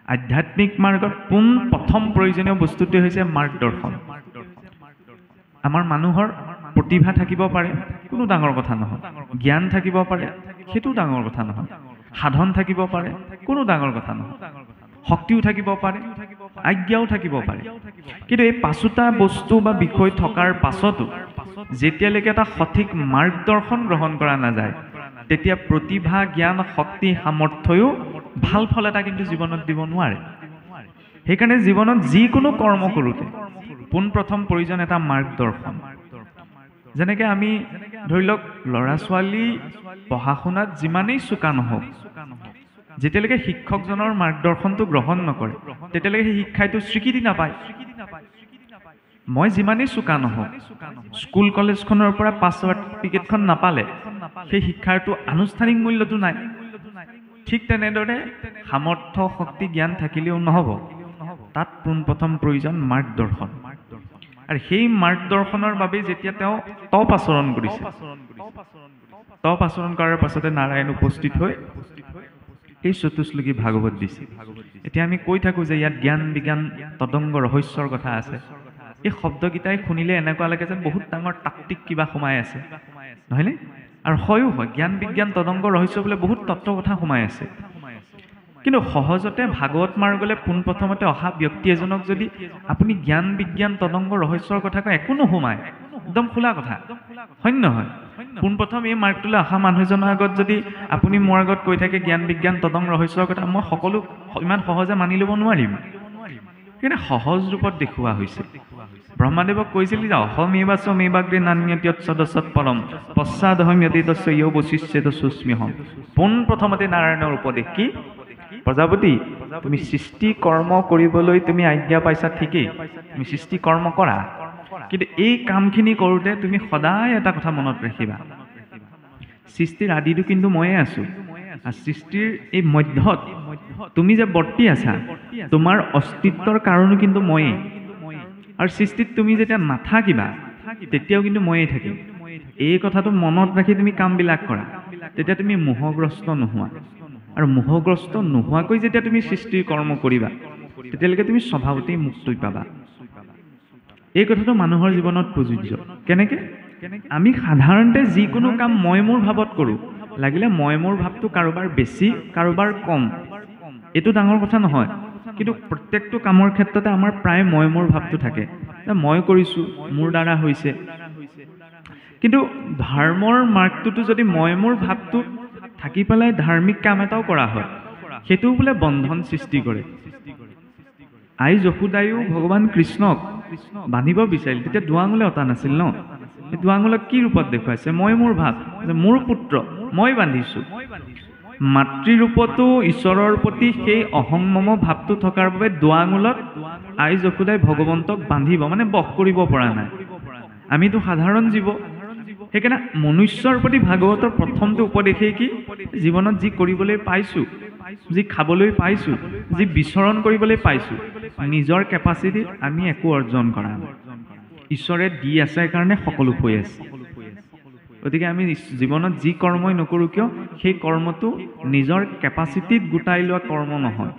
আধ্যাত্মিক মাৰ্গত পোন প্ৰথম প্ৰয়োজনীয় বস্তুটোৱে হৈছে মাৰ্গদৰ্শন। আমাৰ মানুহৰ প্ৰতিভা থাকিব পাৰে, কোনো ডাঙৰ কথা নহয়। জ্ঞান থাকিব পাৰে, সেইটো ডাঙৰ কথা নহয়। সাধন থাকিব পাৰে, কোনো ডাঙৰ কথা নহয়। শক্তিও থাকিব পাৰে, আজ্ঞাও থাকিব পাৰে। কিন্তু এই পাঁচোটা বস্তু বা বিষয় থকাৰ পাছতো যেতিয়ালৈকে এটা সঠিক মাৰ্গদৰ্শন গ্ৰহণ কৰা নাযায়, তেতিয়া প্ৰতিভা, জ্ঞান, শক্তি, সামৰ্থ্যও ভাল ফল এটা কিন্তু জীৱনত দিব নোৱাৰে। সেইকাৰণে জীৱনত যিকোনো কৰ্ম কৰোঁতে পোনপ্ৰথম প্ৰয়োজন এটা মাৰ্গদৰ্শন। যেনেকৈ আমি ধৰি লওক ল'ৰা ছোৱালী পঢ়া শুনাত যিমানেই চোকা নহওক, যেতিয়ালৈকে শিক্ষকজনৰ মাৰ্গদৰ্শনটো গ্ৰহণ নকৰে তেতিয়ালৈকে সেই শিক্ষাইটো স্বীকৃতি নাপায়। মই যিমানেই চোকা নহওক, স্কুল কলেজখনৰ পৰা পাছ চাৰ্টিফিকেটখন নাপালে সেই শিক্ষাৰটো আনুষ্ঠানিক মূল্যটো নাই। ঠিক তেনেদৰে সামৰ্থ্য, শক্তি, জ্ঞান থাকিলেও নহ'ব, তাত পোনপ্ৰথম প্ৰয়োজন মাৰ্গদৰ্শন। আৰু সেই মাৰ্গদৰ্শনৰ বাবে যেতিয়া তেওঁ তপ আচৰণ কৰিছে, তপ আচৰণ কৰাৰ পাছতে নাৰায়ণ উপস্থিত হৈ এই চতুশ্লোকী ভাগৱত দিছে। এতিয়া আমি কৈ থাকোঁ যে ইয়াত জ্ঞান, বিজ্ঞান, তদংগ, ৰহস্যৰ কথা আছে। এই শব্দকেইটাই শুনিলে এনেকুৱা লাগে যেন বহুত ডাঙৰ তাত্ত্বিক কিবা সোমাই আছে, নহয়নে? আৰু হয়ো হয়, জ্ঞান, বিজ্ঞান, তদংগ, ৰহস্য বোলে বহুত তত্ত্ব কথা সোমাই আছে। কিন্তু সহজতে ভাগৱত মাৰ্গলৈ পোনপ্ৰথমতে অহা ব্যক্তি এজনক যদি আপুনি জ্ঞান, বিজ্ঞান, তদংগ, ৰহস্যৰ কথা কয়, একো নোসোমায়, একদম খোলা কথা, হয় নহয়? পোনপ্ৰথম এই মাৰ্গটোলৈ অহা মানুহজনৰ আগত যদি আপুনি মোৰ আগত কৈ থাকে জ্ঞান, বিজ্ঞান, তদংগ, ৰহস্যৰ কথা, মই সকলো ইমান সহজে মানি ল'ব নোৱাৰিম। সেইকাৰণে সহজ ৰূপত দেখুওৱা হৈছে। ব্ৰহ্মাদেৱক কৈছিল যে অহমেবাস্মৈৱাগ্ৰে নান্যত্যৎসদসৎ পৰম পশ্চাদহম য়তিতস্য য়ো বশিষ্যেত সুস্ম্যহম। পোনপ্ৰথমতে নাৰায়ণৰ উপদেশ কি? প্ৰজাপতি, তুমি সৃষ্টি কৰ্ম কৰিবলৈ তুমি আজ্ঞা পাইছা ঠিকেই, তুমি সৃষ্টি কৰ্ম কৰা, কিন্তু এই কামখিনি কৰোঁতে তুমি সদায় এটা কথা মনত ৰাখিবা, সৃষ্টিৰ আদিটো কিন্তু ময়ে আছোঁ, আৰু সৃষ্টিৰ এই মধ্যত তুমি যে বৰ্তি আছা, তোমাৰ অস্তিত্বৰ কাৰণো কিন্তু ময়েই। আৰু সৃষ্টিত তুমি যেতিয়া নাথাকিবা তেতিয়াও কিন্তু ময়েই থাকিম। এই কথাটো মনত ৰাখি তুমি কামবিলাক কৰা, তেতিয়া তুমি মোহগ্ৰস্ত নোহোৱা। আৰু মোহগ্ৰস্ত নোহোৱাকৈ যেতিয়া তুমি সৃষ্টিৰ কৰ্ম কৰিবা তেতিয়ালৈকে তুমি স্বভাৱতেই মুক্তি পাবা। এই কথাটো মানুহৰ জীৱনত প্ৰযোজ্য। কেনেকৈ? আমি সাধাৰণতে যিকোনো কাম মই মোৰ ভাৱত কৰোঁ, লাগিলে মই মোৰ ভাৱটো কাৰোবাৰ বেছি, কাৰোবাৰ কম, এইটো ডাঙৰ কথা নহয়। কিন্তু প্ৰত্যেকটো কামৰ ক্ষেত্ৰতে আমাৰ প্ৰায় মই মোৰ ভাৱটো থাকে, মই কৰিছোঁ, মোৰ দ্বাৰা হৈছে। কিন্তু ধৰ্মৰ মাৰ্গটোতো যদি মই মোৰ ভাৱটো থাকি পেলাই ধাৰ্মিক কাম এটাও কৰা হয়, সেইটোও বোলে বন্ধন সৃষ্টি কৰে। আই যশোদায়ো ভগৱান কৃষ্ণক বান্ধিব বিচাৰিল, তেতিয়া দুৱাঙুলে অতা নাছিল ন? সেই দুৱাঙুলক কি ৰূপত দেখুৱাইছে? মই মোৰ ভাৱ, যে মোৰ পুত্ৰ মই বান্ধিছোঁ। মাতৃৰূপতো ঈশ্বৰৰ প্ৰতি সেই অহংমম ভাৱটো থকাৰ বাবে দুৱাঙুলত আই যশোদাই ভগৱন্তক বান্ধিব, মানে বশ কৰিব পৰা নাই। আমিতো সাধাৰণ জীৱ। সেইকাৰণে মনুষ্যৰ প্ৰতি ভাগৱতৰ প্ৰথমটো উপদেশেই কি? জীৱনত যি কৰিবলৈ পাইছোঁ, যি খাবলৈ পাইছোঁ, যি বিচৰণ কৰিবলৈ পাইছোঁ, নিজৰ কেপাচিটিত আমি একো অৰ্জন কৰা নাই। ঈশ্বৰে দি আছে কাৰণে সকলো হৈ আছে। গতিকে আমি জীৱনত যি কৰ্মই নকৰোঁ কিয়, সেই কৰ্মটো নিজৰ কেপাচিটিত গোটাই লোৱা কৰ্ম নহয়,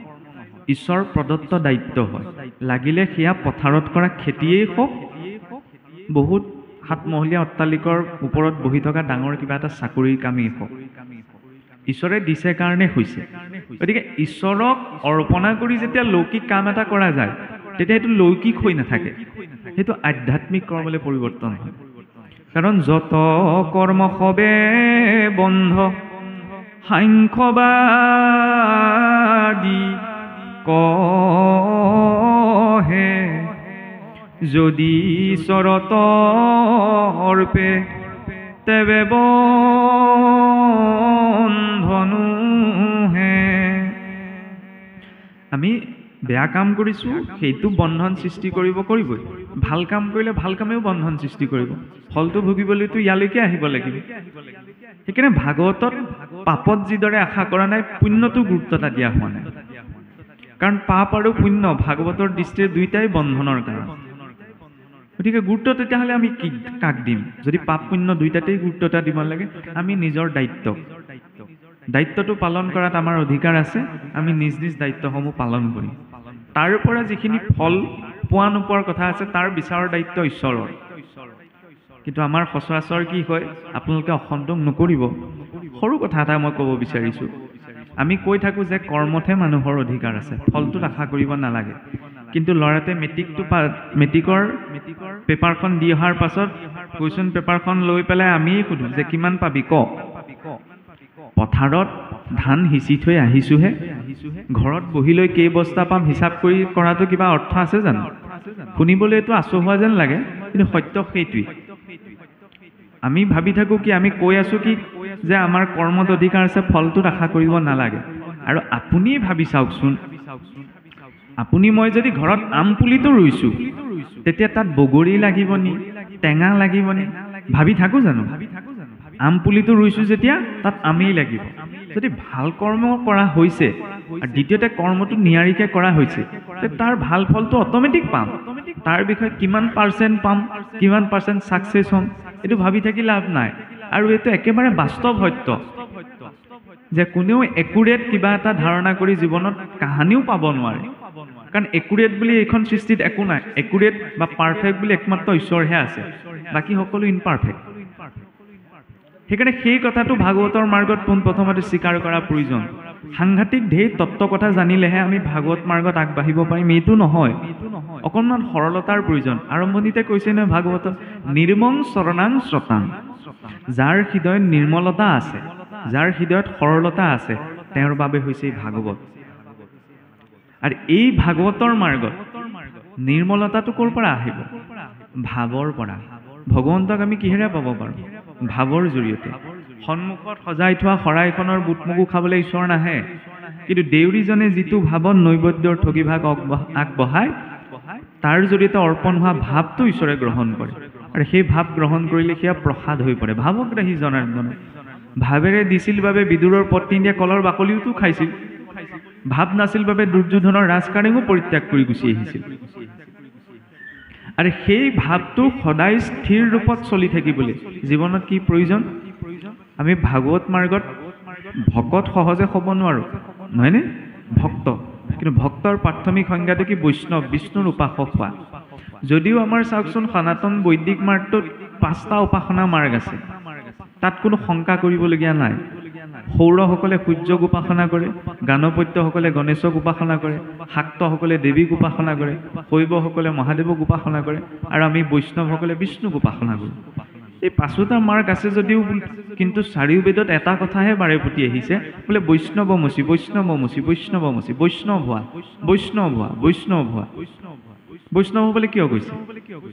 ঈশ্বৰ প্ৰদত্ত দায়িত্ব হয়। লাগিলে সেয়া পথাৰত কৰা খেতিয়েই হওক, বহুত সাতমহলীয়া অট্টালিকাৰ ওপৰত বহি থকা ডাঙৰ কিবা এটা চাকৰিৰ কামেই হওক, ঈশ্বৰে দিছে কাৰণে হৈছে। গতিকে ঈশ্বৰক অৰ্পণা কৰি যেতিয়া লৌকিক কাম এটা কৰা যায়, তেতিয়া সেইটো লৌকিক হৈ নাথাকে, সেইটো আধ্যাত্মিক কৰ্মলৈ পৰিৱৰ্তন হয়। কাৰণ যত কৰ্ম সবে বন্ধ সাংখ্যবাদী কহে, যদি ঈশ্বৰত অৰ্পে তেবে বন্ধনু হে। আমি বেয়া কাম কৰিছোঁ, সেইটো বন্ধন সৃষ্টি কৰিবই। ভাল কাম কৰিলে ভাল কামেও বন্ধন সৃষ্টি কৰিব। ফলটো ভুগিবলৈতো ইয়ালৈকে আহিব লাগিব। সেইকাৰণে ভাগৱতত পাপত যিদৰে আশা কৰা নাই, পুণ্যটো গুৰুত্ব এটা দিয়া হোৱা নাই। কাৰণ পাপ আৰু পুণ্য ভাগৱতৰ দৃষ্টিৰে দুইটাই বন্ধনৰ কাৰণ। গতিকে গুৰুত্ব তেতিয়াহ'লে আমি কাক দিম? যদি পাপ পুণ্য দুইটাতেই গুৰুত্ব এটা দিব লাগে, আমি নিজৰ দায়িত্ব, দায়িত্বটো পালন কৰাত আমাৰ অধিকাৰ আছে, আমি নিজ নিজ দায়িত্বসমূহ পালন কৰিম। তাৰ পৰা যিখিনি ফল পোৱা নোপোৱাৰ কথা আছে তাৰ বিচাৰৰ দায়িত্ব ঈশ্বৰৰ। কিন্তু আমাৰ সচৰাচৰ কি হয়, আপোনালোকে অসন্তোষ নকৰিব, সৰু কথা এটা মই ক'ব বিচাৰিছোঁ। আমি কৈ থাকোঁ যে কৰ্মতহে মানুহৰ অধিকাৰ আছে, ফলটোত আশা কৰিব নালাগে। কিন্তু ল'ৰাটোৱে মেট্ৰিকৰ পেপাৰখন দি অহাৰ পাছত কুৱেশ্যন পেপাৰখন লৈ পেলাই আমিয়ে সোধোঁ যে কিমান পাবি ক। পথাৰত ধান সিঁচি থৈ আহিছোঁহে, ঘৰত বহি লৈ কেই বস্তা পাম হিচাপ কৰি কৰাটো কিবা অৰ্থ আছে জানো? শুনিবলৈ এইটো আচহুৱা যেন লাগে, কিন্তু সত্য সেইটোৱেই। আমি ভাবি থাকোঁ কি, আমি কৈ আছোঁ কি যে আমাৰ কৰ্মত অধিকাৰ আছে, ফলটোত আশা কৰিব নালাগে। আৰু আপুনি ভাবি চাওকচোন, আপুনি মই যদি ঘৰত আম পুলিটো ৰুইছোঁ, তেতিয়া তাত বগৰী লাগিব নি, টেঙা লাগিব নি, ভাবি থাকোঁ জানো? আম পুলিটো ৰুইছোঁ যেতিয়া তাত আমেই লাগিব। যদি ভাল কৰ্ম কৰা হৈছে আৰু দ্বিতীয়তে কৰ্মটো নিয়াৰিকৈ কৰা হৈছে, তাৰ ভাল ফলটো অট'মেটিক পাম। তাৰ বিষয়ে কিমান পাৰ্চেণ্ট পাম, কিমান পাৰ্চেণ্ট ছাকচেছ হ'ম, এইটো ভাবি থাকি লাভ নাই। আৰু এইটো একেবাৰে বাস্তৱ সত্য যে কোনেও একুৰেট কিবা এটা ধাৰণা কৰি জীৱনত কাহানিও পাব নোৱাৰে। কাৰণ একুৰেট বুলি এইখন সৃষ্টিত একো নাই। একুৰেট বা পাৰফেক্ট বুলি একমাত্ৰ ঈশ্বৰহে আছে, বাকী সকলো ইনপাৰফেক্ট। সেইকাৰণে সেই কথাটো ভাগৱতৰ মাৰ্গত পোনপ্ৰথমতে স্বীকাৰ কৰা প্ৰয়োজন। সাংঘাতিক ঢেৰ তত্ত্ব কথা জানিলেহে আমি ভাগৱত মাৰ্গত আগবাঢ়িব পাৰিম, এইটো নহয়। অকণমান সৰলতাৰ প্ৰয়োজন। আৰম্ভণিতে কৈছে নহয় ভাগৱতত, নিৰ্মং শৰণাং শ্ৰতাং। যাৰ হৃদয়ত নিৰ্মলতা আছে, যাৰ হৃদয়ত সৰলতা আছে, তেওঁৰ বাবে হৈছে ভাগৱত। আৰু এই ভাগৱতৰ মাৰ্গত নিৰ্মলতাটো ক'ৰ পৰা আহিব? ভাৱৰ পৰা। ভগৱন্তক আমি কিহেৰে পাব পাৰোঁ? ভাৱৰ জৰিয়তে। সন্মুখত সজাই থোৱা শৰাইখনৰ বুট মগু খাবলৈ ঈশ্বৰ নাহে, কিন্তু দেউৰীজনে যিটো ভাৱত নৈবেদ্যৰ ঠগিভাগ আগবঢ়ায়, তাৰ জৰিয়তে অৰ্পণ হোৱা ভাৱটো ঈশ্বৰে গ্ৰহণ কৰে। আৰু সেই ভাৱ গ্ৰহণ কৰিলে সেয়া প্ৰসাদ হৈ পৰে। ভাৱগ্ৰাহী জনাৰ্দন ভাৱেৰে দিছিল বাবে বিদুৰৰ পত্নীয়ে কলৰ বাকলিওতো খাইছিল। ভাৱ নাছিল বাবে দুৰ্যোধনৰ ৰাজকাৰেঙো পৰিত্যাগ কৰি গুচি আহিছিল। আৰু সেই ভাৱটো সদায় স্থিৰ ৰূপত চলি থাকিবলৈ জীৱনত কি প্ৰয়োজন? আমি ভাগৱত মাৰ্গত ভকত সহজে হ'ব নোৱাৰোঁ, নহয়নে? ভক্ত। কিন্তু ভক্তৰ প্ৰাথমিক সংজ্ঞাটো কি? বৈষ্ণৱ, বিষ্ণুৰ উপাসক হোৱা। যদিও আমাৰ চাওকচোন সনাতন বৈদিক মাৰ্গটোত 5টা উপাসনা মাৰ্গ আছে, তাত কোনো শংকা কৰিবলগীয়া নাই। সৌৰসকলে সূৰ্যক উপাসনা কৰে, গাণপত্যসকলে গণেশক উপাসনা কৰে, শাক্তসকলে দেৱীক উপাসনা কৰে, শৈৱসকলে মহাদেৱক উপাসনা কৰে, আৰু আমি বৈষ্ণৱসকলে বিষ্ণুক উপাসনা কৰোঁ। এই 5টা মাৰ্গ আছে যদিও কিন্তু চাৰিও বেদত এটা কথাহে বাৰে প্ৰতি আহিছে, বোলে বৈষ্ণৱমচি, বৈষ্ণৱমচি, বৈষ্ণৱমচি, বৈষ্ণৱ হোৱা, বৈষ্ণৱ হোৱা, বৈষ্ণৱ হোৱা। বৈষ্ণৱ হ'বলৈ কিয় কৈছে?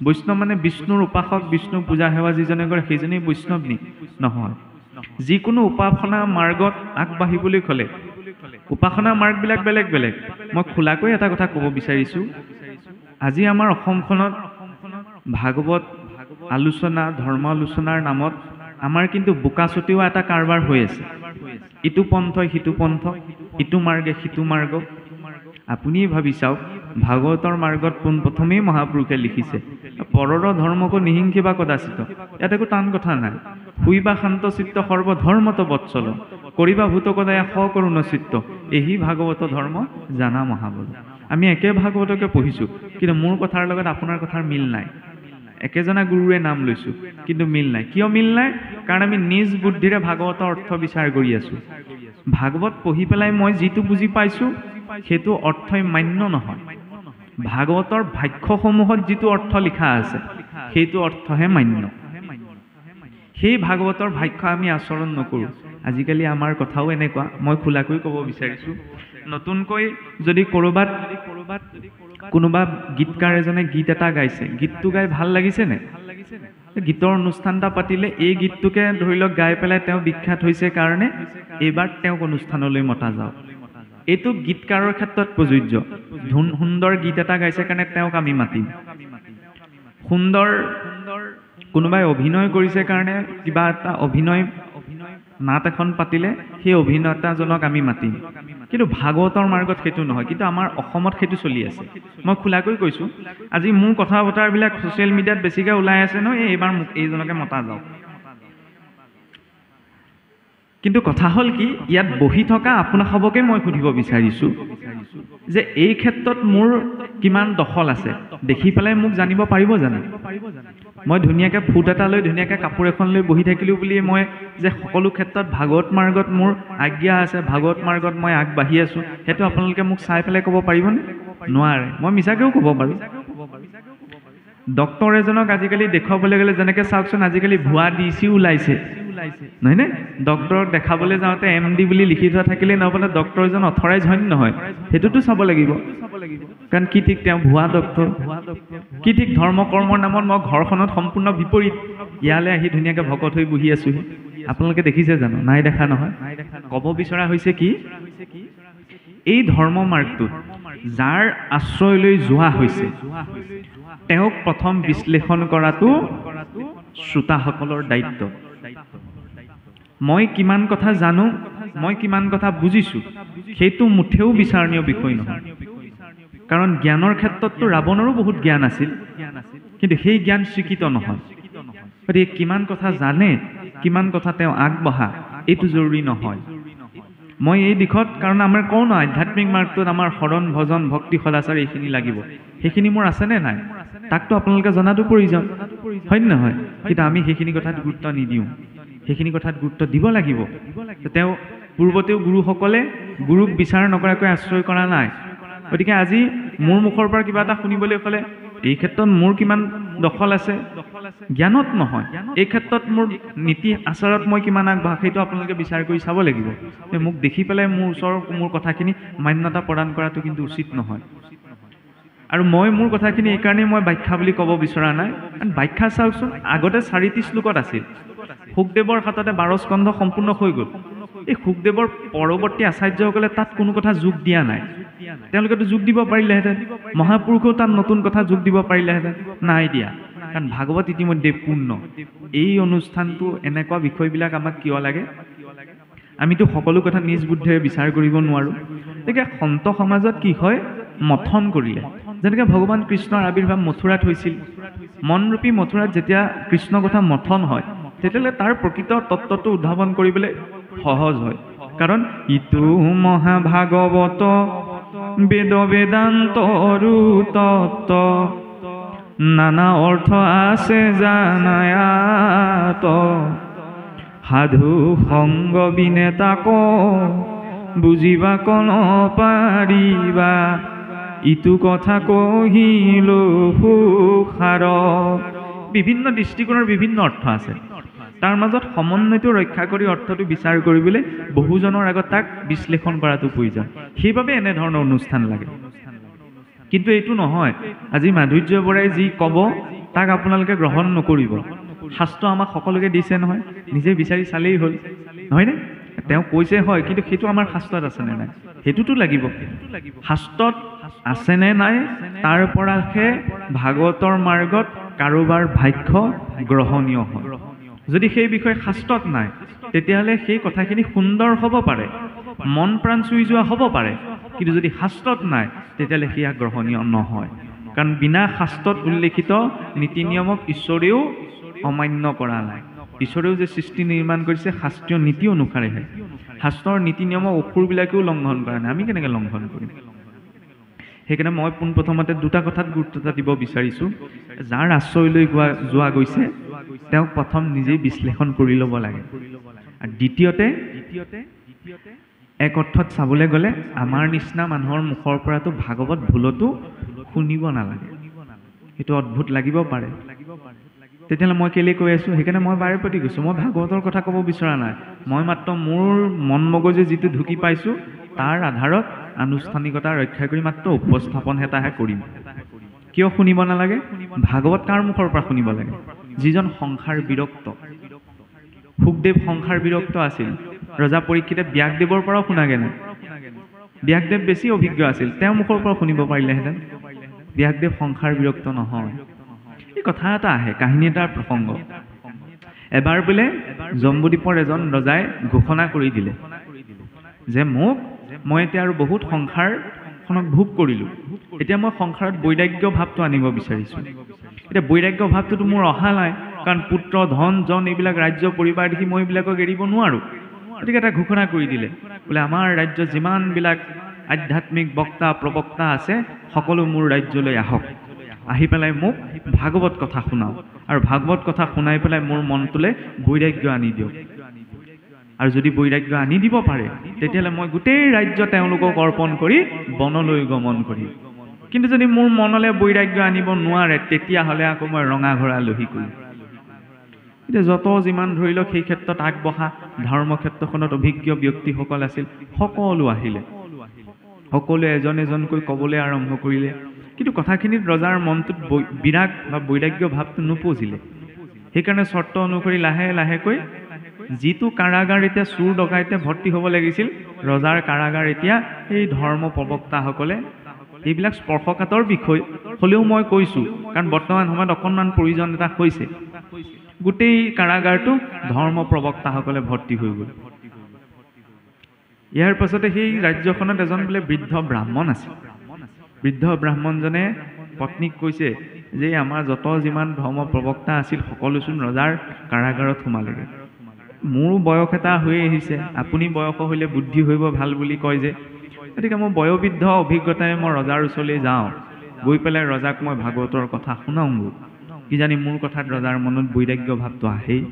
বৈষ্ণৱ মানে বিষ্ণুৰ উপাসক, বিষ্ণু পূজা সেৱা যিজনে কৰে সেইজনেই বৈষ্ণৱ নি? নহয়। যিকোনো উপাসনা মাৰ্গত আগবাঢ়িবলৈ হ'লে উপাসনা মাৰ্গবিলাক বেলেগ বেলেগ। মই খোলাকৈ এটা কথা ক'ব বিচাৰিছোঁ, আজি আমাৰ অসমখনত ভাগৱত আলোচনা, ধৰ্ম আলোচনাৰ নামত আমাৰ কিন্তু বোকা ছটিওৱা এটা কাৰবাৰ হৈ আছে। ইটো পন্থই সিটো পন্থ, ইটো মাৰ্গে সিটো মাৰ্গ। আপুনি ভাবি চাওক, ভাগৱতৰ মাৰ্গত পোনপ্ৰথমেই মহাপুৰুষে লিখিছে, পৰৰ ধৰ্মকো নিহিংসিবা কদাচিত। ইয়াত একো টান কথা নাই। শুইবা শান্ত চিত্ত সৰ্বধৰ্মত বৎসল, কৰিবা ভূতকদায়া সকৰুণ চিত্ত, এহি ভাগৱত ধৰ্ম জানা মহাবল। আমি একে ভাগৱতকে পঢ়িছোঁ, কিন্তু মোৰ কথাৰ লগত আপোনাৰ কথাৰ মিল নাই। একেজনা গুৰুৰে নাম লৈছোঁ, কিন্তু মিল নাই। কিয় মিল নাই? কাৰণ আমি নিজ বুদ্ধিৰে ভাগৱতৰ অৰ্থ বিচাৰ কৰি আছোঁ। ভাগৱত পঢ়ি পেলাই মই যিটো বুজি পাইছোঁ সেইটো অৰ্থই মান্য নহয়। ভাগৱতৰ ভাষ্যসমূহত যিটো অৰ্থ লিখা আছে সেইটো অৰ্থহে মান্য। সেই ভাগৱতৰ ভাষ্য আমি আচৰণ নকৰোঁ। আজিকালি আমাৰ কথাও এনেকুৱা। মই খোলাকৈ ক'ব বিচাৰিছোঁ, নতুনকৈ যদি ক'ৰবাত কোনোবা গীতকাৰ এজনে গীত এটা গাইছে, গীতটো গাই ভাল লাগিছেনে? গীতৰ অনুষ্ঠান এটা পাতিলে এই গীতটোকে ধৰি লওক গাই পেলাই তেওঁ বিখ্যাত হৈছে কাৰণে এইবাৰ তেওঁক অনুষ্ঠানলৈ মতা যাওক। এইটো গীতকাৰৰ ক্ষেত্ৰত প্ৰযোজ্য। সুন্দৰ গীত এটা গাইছে কাৰণে তেওঁক আমি মাতিম। সুন্দৰ কোনোবাই অভিনয় কৰিছে কাৰণে কিবা এটা অভিনয় নাট এখন পাতিলে সেই অভিনেতাজনক আমি মাতিম। কিন্তু ভাগৱতৰ মাৰ্গত সেইটো নহয়, কিন্তু আমাৰ অসমত সেইটো চলি আছে। মই খোলাকৈ কৈছোঁ, আজি মোৰ কথা বতৰাবিলাক ছ'চিয়েল মিডিয়াত বেছিকৈ ওলাই আছে নহয়, এইবাৰ মোক এইজনকে মতা যাওক। কিন্তু কথা হ'ল কি, ইয়াত বহি থকা আপোনাক সবকে মই সুধিব বিচাৰিছোঁ যে এই ক্ষেত্ৰত মোৰ কিমান দখল আছে, দেখি পেলাই মোক জানিব পাৰিব জানো? মই ধুনীয়াকৈ ফুট এটা লৈ ধুনীয়াকৈ কাপোৰ এখন লৈ বহি থাকিলোঁ বুলিয়ে মই যে সকলো ক্ষেত্ৰত ভাগৱত মাৰ্গত মোৰ আজ্ঞা আছে, ভাগৱত মাৰ্গত মই আগবাঢ়ি আছোঁ, সেইটো আপোনালোকে মোক চাই পেলাই ক'ব পাৰিবনে? নোৱাৰে। মই মিছাকৈও ক'ব পাৰোঁ। ডক্তৰ এজনক আজিকালি দেখুৱাবলৈ গ'লে যেনেকৈ চাওকচোন, আজিকালি ভুৱা ডিচি ওলাইছে, নহয়নে? ডক্তৰক দেখাবলৈ যাওঁতে MD বুলি লিখি থোৱা থাকিলেই নহ'বনে, ডক্তৰজন অথৰাইজ হয় নহয়, সেইটোতো চাব লাগিব। কাৰণ কি ঠিক তেওঁ ভুৱা ডক্তৰ, কি ঠিক ধৰ্ম কৰ্মৰ নামত মই ঘৰখনত সম্পূৰ্ণ বিপৰীত, ইয়ালৈ আহি ধুনীয়াকৈ ভকত হৈ বহি আছোহি। আপোনালোকে দেখিছে জানো? নাই দেখা নহয়। ক'ব বিচৰা হৈছে কি, এই ধৰ্ম মাৰ্গটোত যাৰ আশ্ৰয় লৈ যোৱা হৈছে তেওঁক প্ৰথম বিশ্লেষণ কৰাটো শ্ৰোতাসকলৰ দায়িত্ব। মই কিমান কথা জানো, মই কিমান কথা বুজিছোঁ, সেইটো মুঠেও বিচাৰণীয় বিষয় নহয়। কাৰণ জ্ঞানৰ ক্ষেত্ৰততো ৰাৱণৰো বহুত জ্ঞান আছিল, কিন্তু সেই জ্ঞান স্বীকৃত নহয়। গতিকে কিমান কথা জানে, কিমান কথা তেওঁ আগবঢ়া, এইটো জৰুৰী নহয়। মই এই দিশত, কাৰণ আমাৰ কওঁ ন, আধ্যাত্মিক মাৰ্গটোত আমাৰ শৰণ ভজন ভক্তি সদাচাৰ এইখিনি লাগিব, সেইখিনি মোৰ আছেনে নাই তাকতো আপোনালোকে জনাটো প্ৰয়োজন, হয় নে নহয়? কিন্তু আমি সেইখিনি কথাত গুৰুত্ব নিদিওঁ, সেইখিনি কথাত গুৰুত্ব দিব লাগিব। তেওঁ পূৰ্বতেও গুৰুসকলে গুৰুক বিচাৰ নকৰাকৈ আশ্ৰয় কৰা নাই। গতিকে আজি মোৰ মুখৰ পৰা কিবা এটা শুনিবলৈ ক'লে এই ক্ষেত্ৰত মোৰ কিমান দখল আছে, জ্ঞানত নহয়, এই ক্ষেত্ৰত মোৰ নীতি আচাৰত মই কিমান আগবঢ়া, সেইটো আপোনালোকে বিচাৰ কৰি চাব লাগিব। মোক দেখি পেলাই মোৰ ওচৰৰ মোৰ কথাখিনি মান্যতা প্ৰদান কৰাটো কিন্তু উচিত নহয়। আৰু মই মোৰ কথাখিনি এইকাৰণেই মই ব্যাখ্যা বুলি ক'ব বিচৰা নাই, কাৰণ ব্যাখ্যা চাওকচোন, আগতে ৪টি শ্লোকত আছিল, শুকদেৱৰ হাততে 12 স্কন্ধ সম্পূৰ্ণ হৈ গ'ল। এই শুকদেৱৰ পৰৱৰ্তী আচাৰ্যসকলে তাত কোনো কথা যোগ দিয়া নাই। তেওঁলোকেতো যোগ দিব পাৰিলেহেঁতেন, মহাপুৰুষেও তাত নতুন কথা যোগ দিব পাৰিলেহেঁতেন, নাই দিয়া। কাৰণ ভাগৱত ইতিমধ্যে পূৰ্ণ। এই অনুষ্ঠানটো এনেকুৱা বিষয়বিলাক আমাক কিয় লাগে? আমিতো সকলো কথা নিজ বুদ্ধিৰে বিচাৰ কৰিব নোৱাৰোঁ। গতিকে সন্ত সমাজত কি হয়, মথন কৰিলে, যেনেকৈ ভগৱান কৃষ্ণৰ আৱিৰ্ভাৱ মথুৰাত হৈছিল, মনৰূপী মথুৰাত যেতিয়া কৃষ্ণ কথা মথন হয়, তেতিয়াহ'লে তাৰ প্ৰকৃত তত্ত্বটো উদ্ভাৱন কৰিবলৈ সহজ হয়। কাৰণ ইটো মহাভাগৱত বেদ বেদান্তৰো তত্ত্ব, নানা অৰ্থ আছে জানায়াত, সাধু সংগ বিনে তাক বুজিবা কোন পাৰিবা, ইটো কথা কহিলো সুখাৰ। বিভিন্ন দৃষ্টিকোণৰ বিভিন্ন অৰ্থ আছে, তাৰ মাজত সমন্বয়টো ৰক্ষা কৰি অৰ্থটো বিচাৰ কৰিবলৈ বহুজনৰ আগত তাক বিশ্লেষণ কৰাটো প্ৰয়োজন। সেইবাবে এনেধৰণৰ অনুষ্ঠান লাগে। কিন্তু এইটো নহয় আজি মাধুৰ্য বৰাই যি ক'ব তাক আপোনালোকে গ্ৰহণ নকৰিব। শাস্ত্ৰ আমাক সকলোকে দিছে নহয়, নিজে বিচাৰি চালেই হ'ল, নহয়নে? তেওঁ কৈছে হয়, কিন্তু সেইটো আমাৰ শাস্ত্ৰত আছেনে নাই, সেইটোতো লাগিব। শাস্ত্ৰত আছেনে নাই তাৰ পৰাহে ভাগৱতৰ মাৰ্গত কাৰোবাৰ ভাষ্য গ্ৰহণীয় হয়। যদি সেই বিষয়ে শাস্ত্ৰত নাই, তেতিয়াহ'লে সেই কথাখিনি সুন্দৰ হ'ব পাৰে, মন প্ৰাণ চুই যোৱা হ'ব পাৰে, কিন্তু যদি শাস্ত্ৰত নাই তেতিয়াহ'লে সেয়া গ্ৰহণীয় নহয়। কাৰণ বিনা শাস্ত্ৰত উল্লেখিত নীতি নিয়মক ঈশ্বৰেও অমান্য কৰা নাই। ঈশ্বৰেও যে সৃষ্টি নিৰ্মাণ কৰিছে শাস্ত্ৰীয় নীতি অনুসাৰেহে, শাস্ত্ৰৰ নীতি নিয়মক অসুৰবিলাকেও লংঘন কৰা নাই, আমি কেনেকৈ লংঘন কৰিম? সেইকাৰণে মই পোনপ্ৰথমতে দুটা কথাত গুৰুত্ব দিব বিচাৰিছোঁ। যাৰ আশ্ৰয় লৈ যোৱা গৈছে তেওঁক প্ৰথম নিজেই বিশ্লেষণ কৰি ল'ব লাগে। আৰু দ্বিতীয়তে এক অৰ্থত চাবলৈ গ'লে আমাৰ নিচিনা মানুহৰ মুখৰ পৰাতো ভাগৱত ভুলতো শুনিব নালাগে। সেইটো অদ্ভুত লাগিব পাৰে, তেতিয়াহ'লে মই কেলৈ কৈ আছোঁ? সেইকাৰণে মই বাৰে প্ৰতি কৈছোঁ, মই ভাগৱতৰ কথা ক'ব বিচৰা নাই, মই মাত্ৰ মোৰ মন মগজে যিটো ঢুকি পাইছোঁ তাৰ আধাৰত আনুষ্ঠানিকতা ৰক্ষা কৰি মাত্ৰ উপস্থাপন এটাহে কৰিম। কিয় শুনিব নালাগে? ভাগৱত কাৰ মুখৰ পৰা শুনিব লাগে? যিজন সংসাৰ বিৰক্ত। শুকদেৱ সংসাৰ বিৰক্ত আছিল, ৰজা পৰীক্ষিতে ব্যাসদেৱৰ পৰাও শুনাগে নাই। ব্যাসদেৱ বেছি অভিজ্ঞ আছিল, তেওঁৰ মুখৰ পৰা শুনিব পাৰিলেহেঁতেন। ব্যাসদেৱ সংসাৰ বিৰক্ত নহয়। এই কথা এটা আহে, কাহিনী এটাৰ প্ৰসংগ। এবাৰ বোলে জম্বুদ্বীপৰ এজন ৰজাই ঘোষণা কৰি দিলে যে মই এতিয়া আৰু বহুত সংসাৰখনক ভোগ কৰিলোঁ, এতিয়া মই সংসাৰত বৈৰাগ্য ভাৱটো আনিব বিচাৰিছোঁ। এতিয়া বৈৰাগ্য ভাৱটোতো মোৰ অহা নাই, কাৰণ পুত্ৰ ধন জন এইবিলাক ৰাজ্য পৰিবাৰ দেখি মই এইবিলাকক এৰিব নোৱাৰোঁ। গতিকে এটা ঘোষণা কৰি দিলে বোলে আমাৰ ৰাজ্যত যিমানবিলাক আধ্যাত্মিক বক্তা প্ৰবক্তা আছে সকলো মোৰ ৰাজ্যলৈ আহক, আহি পেলাই মোক ভাগৱত কথা শুনাওক, আৰু ভাগৱত কথা শুনাই পেলাই মোৰ মনটোলৈ বৈৰাগ্য আনি দিয়ক। আৰু যদি বৈৰাগ্য আনি দিব পাৰে তেতিয়াহ'লে মই গোটেই ৰাজ্য তেওঁলোকক অৰ্পণ কৰি বনলৈ গমন কৰিম। কিন্তু যদি মোৰ মনলৈ বৈৰাগ্য আনিব নোৱাৰে তেতিয়াহ'লে আকৌ মই ৰঙা ঘোঁৰা লহি কৰিম। এতিয়া যত যিমান ধৰি লওক সেই ক্ষেত্ৰত আগবঢ়া ধৰ্ম ক্ষেত্ৰখনত অভিজ্ঞ ব্যক্তিসকল আছিল, সকলো আহিলে, সকলোৱে এজন এজনকৈ ক'বলৈ আৰম্ভ কৰিলে। কিন্তু কথাখিনিত ৰজাৰ মনটোত বিৰাগ বা বৈৰাগ্য ভাৱটো নুপুজিলে। সেইকাৰণে চৰ্ত অনুসৰি লাহে লাহেকৈ যিটো কাৰাগাৰ এতিয়া চোৰ ডকাইতে ভৰ্তি হ'ব লাগিছিল, ৰজাৰ কাৰাগাৰ এতিয়া এই ধৰ্ম প্ৰবক্তাসকলে, এইবিলাক স্পৰ্শকাতৰ বিষয় হ'লেও মই কৈছোঁ কাৰণ বৰ্তমান সময়ত অকণমান প্ৰয়োজন এটা হৈছে, গোটেই কাৰাগাৰটো ধৰ্ম প্ৰবক্তাসকলে ভৰ্তি হৈ গ'ল। ইয়াৰ পাছতে সেই ৰাজ্যখনত এজন বোলে বৃদ্ধ ব্ৰাহ্মণ আছিল। বৃদ্ধ ব্ৰাহ্মণজনে পত্নীক কৈছে যে আমাৰ যত যিমান ধৰ্ম প্ৰবক্তা আছিল সকলোচোন ৰজাৰ কাৰাগাৰত সোমালেগৈ। মোৰো বয়স এটা হৈ আহিছে, আপুনি বয়স হ'লে বুদ্ধি কৰিব ভাল বুলি কয় যে, গতিকে মোৰ বয়োবৃদ্ধ অভিজ্ঞতাৰে মই ৰজাৰ ওচৰলৈ যাওঁ, গৈ পেলাই ৰজাক মই ভাগৱতৰ কথা শুনাওঁগৈ, কিজানি মোৰ কথাত ৰজাৰ মনত বৈৰাগ্য ভাৱটো আহেই।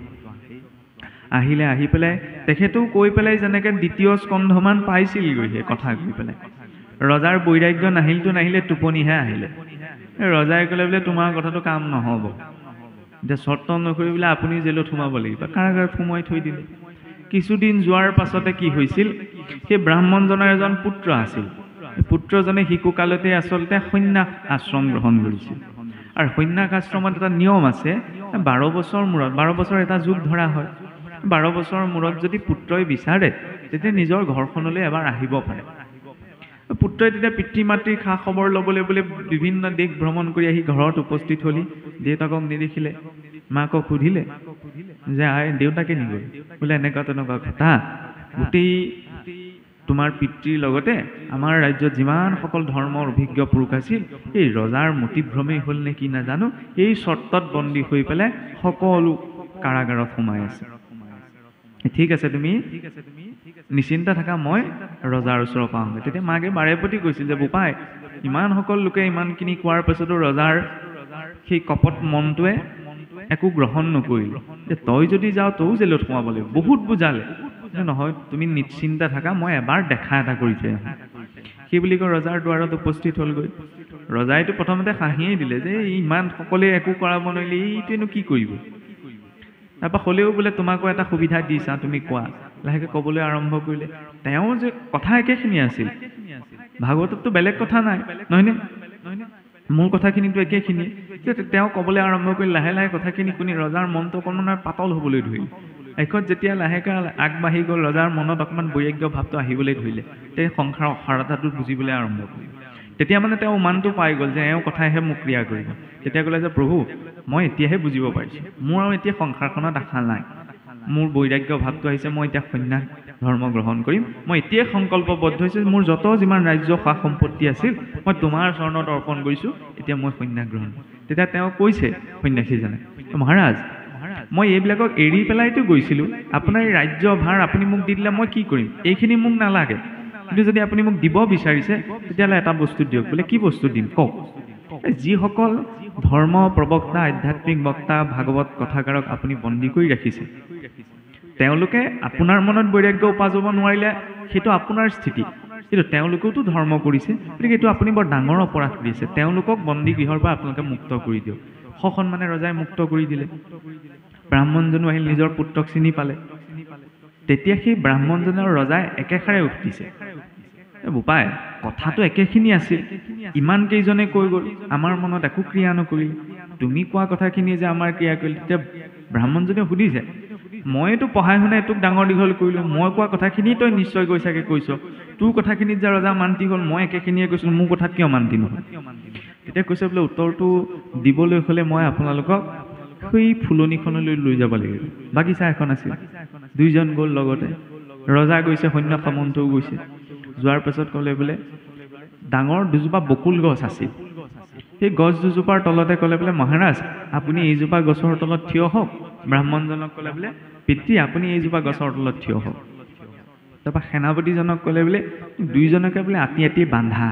আহিলে, আহি পেলাই তেখেতেও কৈ পেলাই যেনেকৈ দ্বিতীয় স্কন্ধমান পাইছিলগৈ সেই কথা কৈ পেলাই। ৰজাৰ বৈৰাগ্য নাহিলে টোপনিহে আহিলে। ৰজাই ক'লে বোলে তোমাৰ কথাটো কাম নহ'ব, এতিয়া চৰ্ত অনুসৰি বোলে আপুনি জেলত সোমাব লাগিব, কাৰাগাৰত সোমোৱাই থৈ দিলে। কিছুদিন যোৱাৰ পাছতে কি হৈছিল, সেই ব্ৰাহ্মণজনৰ এজন পুত্ৰ আছিল। পুত্ৰজনে শিশুকালতে আচলতে সন্ন্যাস আশ্ৰম গ্ৰহণ কৰিছিল। আৰু সন্ন্যাস আশ্ৰমত এটা নিয়ম আছে, 12 বছৰ মূৰত, 12 বছৰ এটা যুগ ধৰা হয়, 12 বছৰৰ মূৰত যদি পুত্ৰই বিচাৰে তেতিয়া নিজৰ ঘৰখনলৈ এবাৰ আহিব পাৰে। পুত্ৰই তেতিয়া পিতৃ মাতৃৰ খা খবৰ ল'বলৈ বোলে বিভিন্ন দেশ ভ্ৰমণ কৰি আহি ঘৰত উপস্থিত হ'লি, দেউতাকক নেদেখিলে, মাকক সুধিলে যে আই দেউতাকে নিগ'ল, বোলে এনেকুৱা তেনেকুৱা কথা, গোটেই তোমাৰ পিতৃৰ লগতে আমাৰ ৰাজ্যত যিমানসকল ধৰ্মৰ অভিজ্ঞ পুৰুষ আছিল এই ৰজাৰ মতিভ্ৰমেই হ'ল নে কি নাজানো, এই চৰ্তত বন্দী হৈ পেলাই সকলো কাৰাগাৰত সোমাই আছে। ঠিক আছে তুমি নিশ্চিন্ত থাকা, মই ৰজাৰ ওচৰৰ পাওঁগৈ। তেতিয়া মাকে বাৰে প্ৰতি কৈছিল যে বোপাই ইমানসকল লোকে ইমানখিনি কোৱাৰ পাছতো ৰজাৰ সেই কপট মনটোৱে একো গ্ৰহণ নকৰিলে, যে তই যদি যাওঁ তইও জেলত সোমাব লাগিব, বহুত বুজালে, নহয় তুমি নিশ্চিন্ত থাকা, মই এবাৰ দেখা এটা কৰি থৈ আহোঁ। সেই বুলি কৈ ৰজাৰ দুৱাৰত উপস্থিত হ'লগৈ। ৰজাইতো প্ৰথমতে হাঁহিয়েই দিলে যে ইমান সকলোৱে একো কৰাব নোৱাৰিলে, এইটোৱেনো কি কৰিব। তাৰপৰা হ'লেও বোলে তোমাকো এটা সুবিধা দিছা, তুমি কোৱা। লাহেকৈ ক'বলৈ আৰম্ভ কৰিলে। তেওঁ যে কথা একেখিনি আছিল, ভাগৱতততো বেলেগ কথা নাই, নহয়নে? মোৰ কথাখিনিতো একেখিনি। তেওঁ ক'বলৈ আৰম্ভ কৰি লাহে লাহে কথাখিনি শুনি ৰজাৰ মনটো অকণমান পাতল হ'বলৈ ধৰিলে। শেষত যেতিয়া লাহেকৈ আগবাঢ়ি গ'ল, ৰজাৰ মনত অকণমান বৈৰাগ্য ভাৱটো আহিবলৈ ধৰিলে। তেওঁ সংসাৰৰ অসাৰতাটো বুজিবলৈ আৰম্ভ কৰিলে। তেতিয়া মানে তেওঁ উমানটো পাই গ'ল যে এওঁ কথাইহে মোক ক্ৰিয়া কৰিব। তেতিয়া ক'লে যে প্ৰভু মই এতিয়াহে বুজিব পাৰিছোঁ, মোৰ আৰু এতিয়া সংসাৰখনত আশা নাই, মোৰ বৈৰাগ্য ভাৱটো আহিছে, মই এতিয়া সন্ন্যাস ধৰ্ম গ্ৰহণ কৰিম, মই এতিয়াই সংকল্পবদ্ধ হৈছোঁ, মোৰ যত যিমান ৰাজ্য সা সম্পত্তি আছিল মই তোমাৰ চৰণত অৰ্পণ কৰিছোঁ, এতিয়া মই সন্ন্যাস গ্ৰহণ কৰিম। তেতিয়া তেওঁ কৈছে সন্ন্যাসীজনে, মহাৰাজ মই এইবিলাকক এৰি পেলাইতো গৈছিলোঁ, আপোনাৰ এই ৰাজ্য ভাৰ আপুনি মোক দি দিলে মই কি কৰিম, এইখিনি মোক নালাগে, কিন্তু যদি আপুনি মোক দিব বিচাৰিছে তেতিয়াহ'লে এটা বস্তু দিয়ক। বোলে কি বস্তু দিম কওক। যিসকল ধৰ্ম প্ৰবক্তা আধ্যাত্মিক বক্তা ভাগৱত কথাকাৰক আপুনি বন্দী কৰি ৰাখিছে, তেওঁলোকে আপোনাৰ মনত বৈৰাগ্য উপাজব নোৱাৰিলে সেইটো আপোনাৰ স্থিতি, কিন্তু তেওঁলোকেওতো ধৰ্ম কৰিছে, গতিকে এইটো আপুনি বৰ ডাঙৰ অপৰাধ কৰিছে, তেওঁলোকক বন্দী গৃহৰ পৰা আপোনালোকে মুক্ত কৰি দিয়ক। সসন্মানে ৰজাই মুক্ত কৰি দিলে। ব্ৰাহ্মণজনো আহিল, নিজৰ পুত্ৰক চিনি পালে। তেতিয়া সেই ব্ৰাহ্মণজনৰ ৰজাই একেষাৰে উঠিছে, বোপাই কথাটো একেখিনি আছিল, ইমান কেইজনে কৈ গ'ল, আমাৰ মনত একো ক্ৰিয়া নকৰিলে, তুমি কোৱা কথাখিনি যে আমাৰ ক্ৰিয়া কৰিলে। তেতিয়া ব্ৰাহ্মণজনে সুধিছে, মইতো পঢ়াই শুনাই তোক ডাঙৰ দীঘল কৰিলোঁ, মই কোৱা কথাখিনি তই নিশ্চয় গৈ চাগে কৈছ, তোৰ কথাখিনিত যে ৰজা মান্তি হ'ল, মই একেখিনিয়ে কৈছিলোঁ, মোৰ কথাত কিয় মান্তি নহয়। তেতিয়া কৈছে বোলে উত্তৰটো দিবলৈ হ'লে মই আপোনালোকক সেই ফুলনিখনলৈ লৈ যাব লাগিব। বাগিচা এখন আছিল, দুইজন গ'ল লগতে, ৰজা গৈছে, সৈন্য সামন্তও গৈছে। যোৱাৰ পাছত ক'লে বোলে ডাঙৰ দুজোপা বকুল গছ আছিল, সেই গছ দুজোপাৰ তলতে ক'লে বোলে মহাৰাজ আপুনি এইজোপা গছৰ তলত থিয় হওক। ব্ৰাহ্মণজনক ক'লে বোলে পিতৃ আপুনি এইজোপা গছৰ তলত থিয় হওক। তাৰপৰা সেনাপতিজনক ক'লে বোলে দুইজনকে বোলে আতি আতি বান্ধা।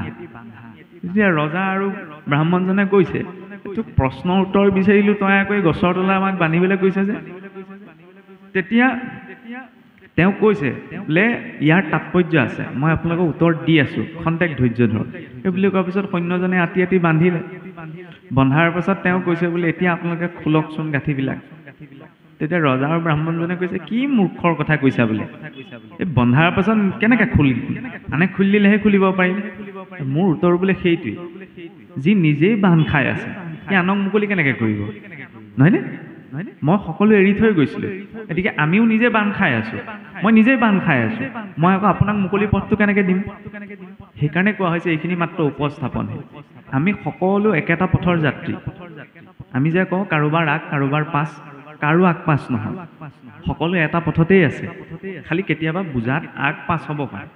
যেতিয়া ৰজা আৰু ব্ৰাহ্মণজনে কৈছে তোক প্ৰশ্নৰ উত্তৰ বিচাৰিলোঁ, তই আকৌ এই গছৰ তলত আমাক বান্ধিবলৈ কৈছে যে। তেতিয়া তেওঁ কৈছে বোলে ইয়াৰ তাৎপৰ্য আছে, মই আপোনালোকক উত্তৰ দি আছোঁ, খন্তেক ধৈৰ্য ধৰক। এই বুলি কোৱাৰ পিছত সৈন্যজনে আতি আতি বান্ধিলে। বন্ধাৰ পাছত তেওঁ কৈছে বোলে এতিয়া আপোনালোকে খোলকচোন গাঁঠিবিলাক। তেতিয়া ৰজা আৰু ব্ৰাহ্মণজনে কৈছে কি মূৰ্খৰ কথা কৈছা বোলে, এই বন্ধাৰ পাছত কেনেকৈ খুলিম, আনে খুলি দিলেহে খুলিব পাৰিম। মোৰ উত্তৰ বোলে সেইটোৱেই, যি নিজেই বান্ধ খাই আছে সি আনক মুকলি কেনেকৈ কৰিব, নহয়নে? মই সকলো এৰি থৈ গৈছিলোঁ, গতিকে আমিও নিজে বান্ধ খাই আছোঁ, মই নিজেই বান্ধ খাই আছোঁ, মই আকৌ আপোনাক মুকলি পথটো কেনেকৈ দিম? সেইকাৰণে কোৱা হৈছে এইখিনি মাত্ৰ উপস্থাপনহে। আমি সকলো একেটা পথৰ যাত্ৰী। আমি যে কওঁ কাৰোবাৰ আগ কাৰোবাৰ পাছ, কাৰো আগ পাছ নহয়, সকলো এটা পথতেই আছে, খালি কেতিয়াবা বুজাত আগ পাছ হ'ব পাৰে।